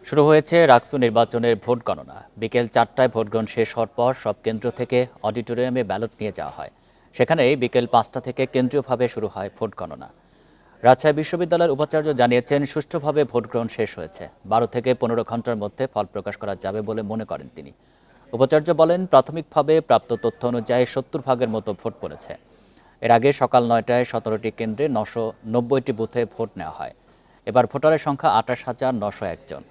শুরু হয়েছে রাকসু নির্বাচনের ভোট গণনা। বিকেল ৪টায় ভোট গ্রহণ শেষ হওয়ার পর সব কেন্দ্র থেকে অডিটোরিয়ামে ব্যালট নিয়ে যাওয়া হয়। সেখানেই বিকেল ৫টা থেকে কেন্দ্রীয়ভাবে শুরু হয় ভোট গণনা। রাজশাহী বিশ্ববিদ্যালয়ের উপাচার্য জানিয়েছেন, সুষ্ঠুভাবে ভোট গ্রহণ শেষ হয়েছে। ১২ থেকে ১৫ ঘন্টার মধ্যে ফল প্রকাশ করা যাবে বলে মনে করেন তিনি। উপাচার্য বলেন, প্রাথমিকভাবে প্রাপ্ত তথ্য অনুযায়ী ৭০ ভাগের মতো ভোট পড়েছে। এর আগে সকাল ৯টায় ১৭টি কেন্দ্রে ৯৯০টি বুথে ভোট নেওয়া হয়। এবার ভোটারের সংখ্যা ২৮,৯০১ জন।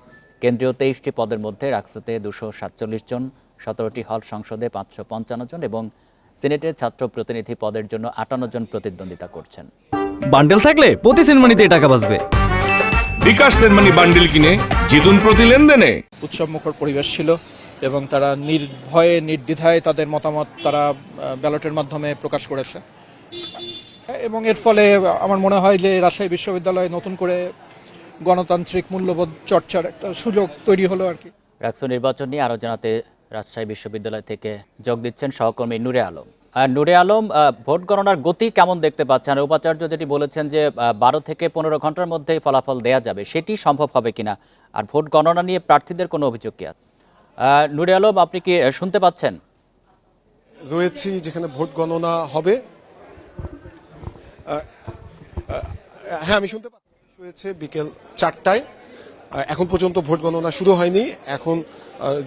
কেন্দ্রীয় ২৩টি পদের মধ্যে রাকসুতে ২৪৭ জন, ১৭টি হল সংসদে ৫৫৫ জন এবং সিনেটের ছাত্র প্রতিনিধি পদের জন্য ৫৮ জন প্রতিদ্বন্দ্বিতা করছেন। বান্ডেল থাকলে প্রতি সেনমানিতে টাকা বাঁচবে। বিকাশ সেনমানি বান্ডেল কিনে জিতুন প্রতি লেনদেনে। উৎসবমুখর পরিবেশ ছিল এবং তারা নির্ভয়ে নির্দ্বিধায় তাদের মতামত তারা ব্যালটের মাধ্যমে প্রকাশ করেছে এবং এর ফলে আমার মনে হয় যে রাজশাহী বিশ্ববিদ্যালয়ে নতুন করে গণতান্ত্রিক মূল্যবোধ চর্চার একটা সুযোগ তৈরি হলো আর কি। রাকসু নির্বাচন নিয়ে আরও জানাতে রাজশাহী বিশ্ববিদ্যালয় থেকে যোগ দিচ্ছেন সহকর্মী নূরে আলম। নূরে আলম, ভোট গণনার গতি কেমন দেখতে পাচ্ছেন? আর উপাচার্য যেটি বলেছেন যে ১২ থেকে ১৫ ঘন্টার মধ্যেই ফলাফল দেয়া যাবে, সেটি সম্ভব হবে কিনা? আর ভোট গণনা নিয়ে প্রার্থীদের কোনো অভিযোগ কি আছে? নূরে আলম, আপনি কি শুনতে পাচ্ছেন? রয়েছি যেখানে ভোট গণনা হবে। হ্যাঁ, আমি শুনতে পাচ্ছি। হয়েছে বিকেল ৪টায়। এখন পর্যন্ত ভোট গণনা শুরু হয়নি। এখন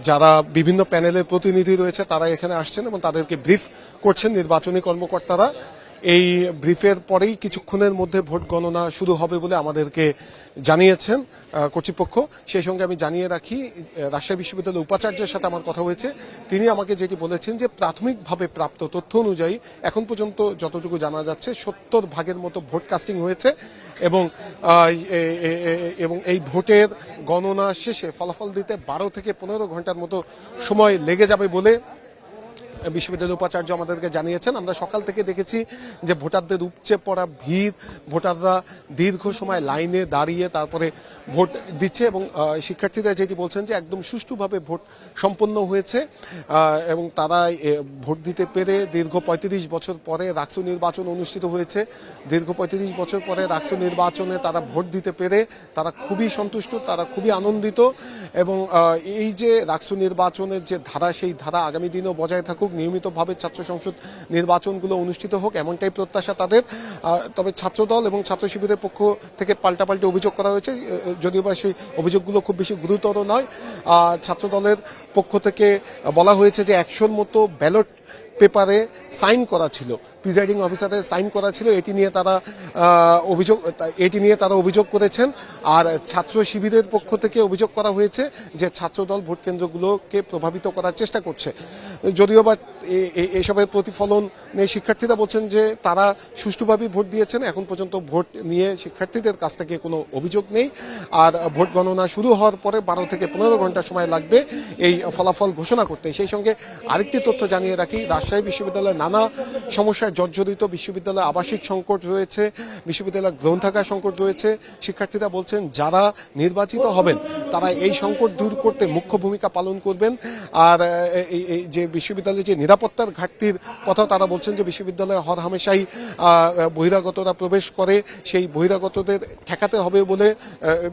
যারা বিভিন্ন প্যানেলের প্রতিনিধি রয়েছে তারা এখানে আসছেন এবং তাদেরকে ব্রিফ করছেন নির্বাচনী কর্মকর্তারা। এই ব্রিফের পরেই কিছুক্ষণের মধ্যে ভোট গণনা শুরু হবে বলে আমাদেরকে জানিয়েছেন কর্তৃপক্ষ। সেই সঙ্গে আমি জানিয়ে রাখি, রাজশাহী বিশ্ববিদ্যালয়ের উপাচার্যের সাথে আমার কথা হয়েছে। তিনি আমাকে যেটি বলেছেন যে প্রাথমিকভাবে প্রাপ্ত তথ্য অনুযায়ী এখন পর্যন্ত যতটুকু জানা যাচ্ছে ৭০ ভাগের মতো ভোট কাস্টিং হয়েছে এবং এই ভোটের গণনা শেষে ফলাফল দিতে ১২ থেকে ১৫ ঘন্টার মতো সময় লেগে যাবে বলে বিশ্ববিদ্যালয়ের উপাচার্য আমাদেরকে জানিয়েছেন। আমরা সকাল থেকে দেখেছি যে ভোটারদের উপচে পড়া ভিড়, ভোটাররা দীর্ঘ সময় লাইনে দাঁড়িয়ে তারপরে ভোট দিচ্ছে এবং শিক্ষার্থীরা যেটি বলছেন যে একদম সুষ্ঠুভাবে ভোট সম্পন্ন হয়েছে এবং তারা ভোট দিতে পেরে দীর্ঘ ৩৫ বছর পরে রাকসু নির্বাচন অনুষ্ঠিত হয়েছে। দীর্ঘ ৩৫ বছর পরে রাকসু নির্বাচনে তারা ভোট দিতে পেরে তারা খুবই সন্তুষ্ট, তারা খুবই আনন্দিত এবং এই যে রাকসু নির্বাচনের যে ধারা, সেই ধারা আগামী দিনেও বজায় থাকুক, নিয়মিতভাবে ছাত্র সংসদ নির্বাচনগুলো অনুষ্ঠিত হোক, এমনটাই প্রত্যাশা তাদের। তবে ছাত্রদল এবং ছাত্র শিবিরের পক্ষ থেকে পাল্টাপাল্টি অভিযোগ করা হয়েছে, যদিও বা সেই অভিযোগগুলো খুব বেশি গুরুতর নয়। ছাত্রদলের পক্ষ থেকে বলা হয়েছে যে ১০০-র মতো ব্যালট পেপারে সাইন করা ছিল, প্রিজাইডিং অফিসারের সাইন করা ছিল। এটি নিয়ে তারা অভিযোগ করেছেন। আর ছাত্র শিবিরের পক্ষ থেকে অভিযোগ করা হয়েছে যে ছাত্রদল ভোট কেন্দ্রগুলোকে প্রভাবিত করার চেষ্টা করছে। যদিও বা এসবের প্রতিফলন নিয়ে শিক্ষার্থীরা বলছেন যে তারা সুষ্ঠুভাবে ভোট দিয়েছেন, এখন পর্যন্ত ভোট নিয়ে শিক্ষার্থীদের কাছ থেকে কোনো অভিযোগ নেই। আর ভোট গণনা শুরু হওয়ার পরে ১২ থেকে ১৫ ঘন্টা সময় লাগবে এই ফলাফল ঘোষণা করতে। সেই সঙ্গে আরেকটি তথ্য জানিয়ে রাখি, রাজশাহী বিশ্ববিদ্যালয়ে নানা সমস্যায় জর্জরিত। বিশ্ববিদ্যালয়ে আবাসিক সংকট রয়েছে, বিশ্ববিদ্যালয় গ্রন্থাগার সংকট রয়েছে। শিক্ষার্থীরা বলছেন যারা নির্বাচিত হবেন তারা এই সংকট দূর করতে মুখ্য ভূমিকা পালন করবেন। আর এই যে বিশ্ববিদ্যালয়ে যে নিরাপত্তার ঘাটতির কথা তারা বলছেন যে বিশ্ববিদ্যালয়ে হরহামেশাই বহিরাগতরা প্রবেশ করে, সেই বহিরাগতদের ঠেকাতে হবে বলে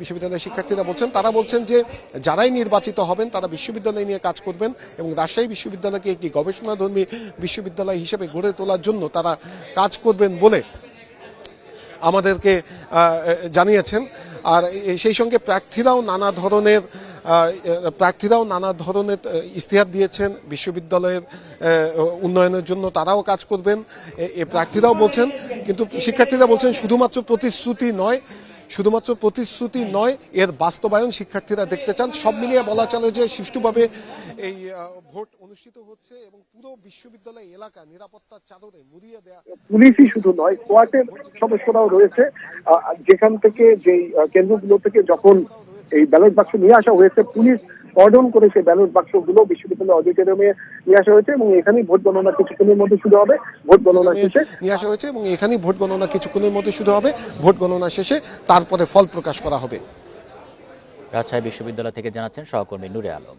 বিশ্ববিদ্যালয়ের শিক্ষার্থীরা বলছেন। তারা বলছেন যে যারাই নির্বাচিত হবেন তারা বিশ্ববিদ্যালয় নিয়ে কাজ করবেন এবং রাজশাহী বিশ্ববিদ্যালয়কে একটি গবেষণাধর্মী বিশ্ববিদ্যালয় হিসেবে গড়ে তোলার জন্য তারা কাজ করবেন বলে আমাদেরকে জানিয়েছেন। আর সেই সঙ্গে প্রার্থীরাও নানা ধরনের ইশতেহার দিয়েছেন বিশ্ববিদ্যালয়ের উন্নয়নের জন্য, তারাও কাজ করবেন প্রার্থীরাও বলছেন। কিন্তু শিক্ষার্থীরা বলছেন শুধুমাত্র প্রতিশ্রুতি নয়, এর বাস্তবায়ন শিক্ষার্থীরা দেখতে চান। সব মিলিয়ে বলা চলে যে সুষ্ঠুভাবে এই ভোট অনুষ্ঠিত হচ্ছে এবং পুরো বিশ্ববিদ্যালয় এলাকা নিরাপত্তার চাদরে মুড়িয়ে দেয়া। পুলিশই শুধু নয়, কোয়ার্টের সদস্যরাও রয়েছে, যেখান থেকে যে কেন্দ্রগুলো থেকে যখন এই ব্যালট বাক্স নিয়ে আসা হয়েছে, পুলিশ কর্ডন করে সেই ব্যালট বাক্সগুলো বিশ্ববিদ্যালয় অডিটোরিয়ামে নিয়ে আসা হয়েছে এবং এখানেই ভোট গণনা কিছুক্ষণের মধ্যে শুরু হবে। ভোট গণনা শেষে তারপরে ফল প্রকাশ করা হবে। রাজশাহী বিশ্ববিদ্যালয় থেকে জানাচ্ছেন সহকর্মী নূরে আলম।